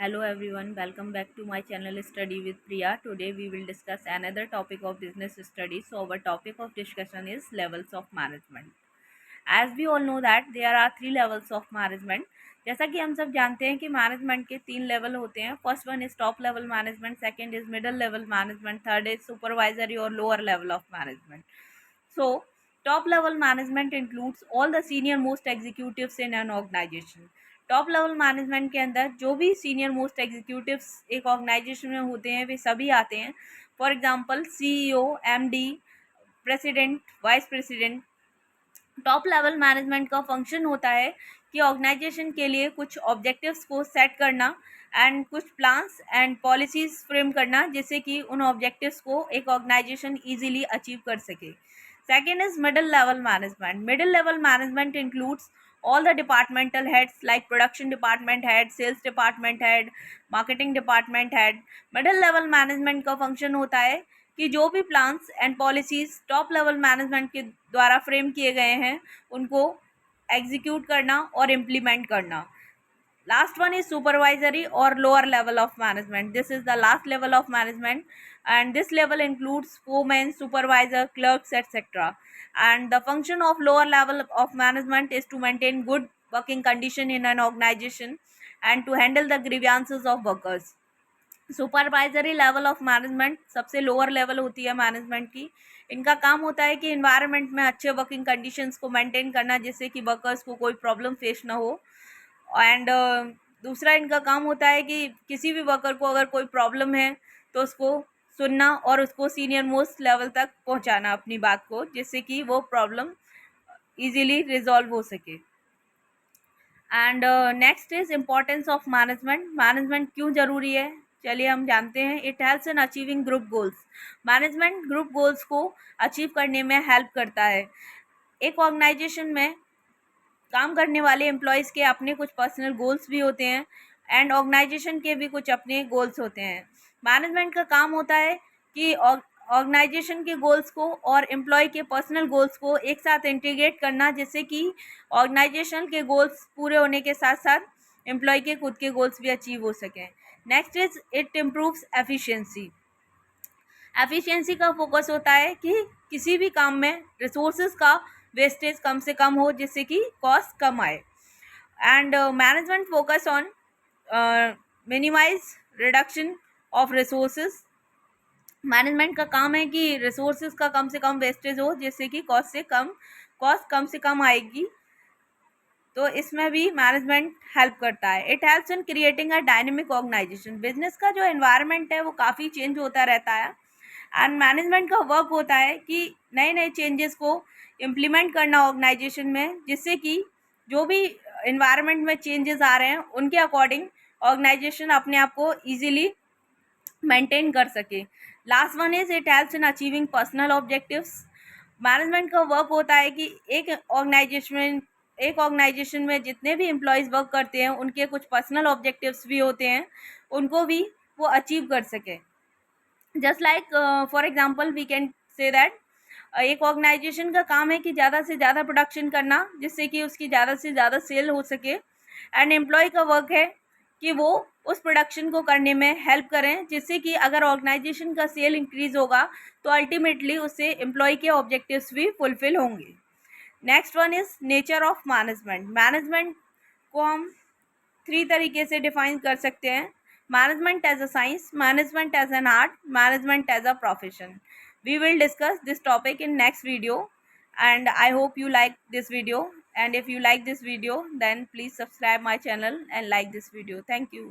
Hello everyone, welcome back to my channel Study with Priya. Today we will discuss another topic of business studies. So our topic of discussion is levels of management. As we all know that there are three levels of management. जैसा कि हम सब जानते हैं कि management के तीन level होते हैं. First one is top level management, second is middle level management, third is supervisory और lower level of management. So top level management includes all the senior most executives in an organization. Top level management के अंदर जो भी senior most executives एक organisation में होते हैं वे सभी आते हैं. For example CEO, MD, president, vice president. Top level management का फंक्शन होता है कि ऑर्गेनाइजेशन के लिए कुछ ऑब्जेक्टिव्स को सेट करना एंड कुछ प्लान्स एंड पॉलिसीज फ्रेम करना जिससे कि उन ऑब्जेक्टिव्स को एक ऑर्गेनाइजेशन इजीली अचीव कर सके. Second is middle level management. Middle level management includes all the departmental heads like production department head, sales department head, marketing department head. Middle level management का function होता है कि जो भी plans and policies top level management के द्वारा frame किए गए हैं उनको एग्जीक्यूट करना और इम्प्लीमेंट करना. Last one is supervisory or lower level of management. This is the last level of management, and this level includes foremen, supervisor, clerks, etc. And the function of lower level of management is to maintain good working condition in an organization and to handle the grievances of workers. Supervisory level of management सबसे lower level होती है management की. इनका काम होता है कि environment में अच्छे वर्किंग कंडीशंस को मेंटेन करना जिससे कि वर्कर्स को कोई प्रॉब्लम फेस ना हो. एंड दूसरा इनका काम होता है कि किसी भी वर्कर को अगर कोई प्रॉब्लम है तो उसको सुनना और उसको सीनियर मोस्ट लेवल तक पहुंचाना अपनी बात को जिससे कि वो प्रॉब्लम इजीली रिजॉल्व हो सके. And next is importance of management. Management क्यों ज़रूरी है चलिए हम जानते हैं. It helps in achieving group goals. Management group goals को अचीव करने में हेल्प करता है. एक ऑर्गेनाइजेशन में काम करने वाले एम्प्लॉयज़ के अपने कुछ पर्सनल गोल्स भी होते हैं एंड ऑर्गेनाइजेशन के भी कुछ अपने गोल्स होते हैं. मैनेजमेंट का काम होता है कि ऑर्गेनाइजेशन के गोल्स को और एम्प्लॉय के पर्सनल गोल्स को एक साथ इंटीग्रेट करना जिससे कि ऑर्गेनाइजेशन के गोल्स पूरे होने के साथ साथ एम्प्लॉय के खुद के गोल्स भी अचीव हो सकें. Next is it improves efficiency. Efficiency का फोकस होता है कि किसी भी काम में रिसोर्सेज का वेस्टेज कम से कम हो जिससे कि कॉस्ट कम आए. And management focus on minimize reduction of resources. Management का काम है कि रिसोर्सेज का कम से कम वेस्टेज हो जिससे कि कॉस्ट कम से कम आएगी. तो इसमें भी मैनेजमेंट हेल्प करता है. It helps in creating a dynamic organisation. Business का जो एनवायरनमेंट है वो काफ़ी चेंज होता रहता है एंड मैनेजमेंट का वर्क होता है कि नए नए चेंजेस को इम्प्लीमेंट करना ऑर्गेनाइजेशन में जिससे कि जो भी इन्वायरमेंट में चेंजेस आ रहे हैं उनके अकॉर्डिंग ऑर्गेनाइजेशन अपने आप को ईजिली मेंटेन कर सके. Last one is it helps in achieving personal objectives. Management का वर्क होता है कि एक ऑर्गेनाइजेशन में जितने भी एम्प्लॉयज़ वर्क करते हैं उनके कुछ पर्सनल ऑब्जेक्टिव्स भी होते हैं उनको भी वो अचीव कर सकें. Just like for example we can say that एक ऑर्गेनाइजेशन का काम है कि ज़्यादा से ज़्यादा प्रोडक्शन करना जिससे कि उसकी ज़्यादा से ज़्यादा सेल हो सके एंड एम्प्लॉय का वर्क है कि वो उस प्रोडक्शन को करने में हेल्प करें जिससे कि अगर ऑर्गेनाइजेशन का सेल इंक्रीज़ होगा तो अल्टीमेटली उससे एम्प्लॉय के ऑब्जेक्टिव्स भी फुलफिल होंगे. Next one is nature of management. Management को हम थ्री तरीके से डिफाइन कर सकते हैं. Management as a science, management as an art, management as a profession. We will discuss this topic in next video and I hope you like this video, and if you like this video then please subscribe my channel and like this video. Thank you.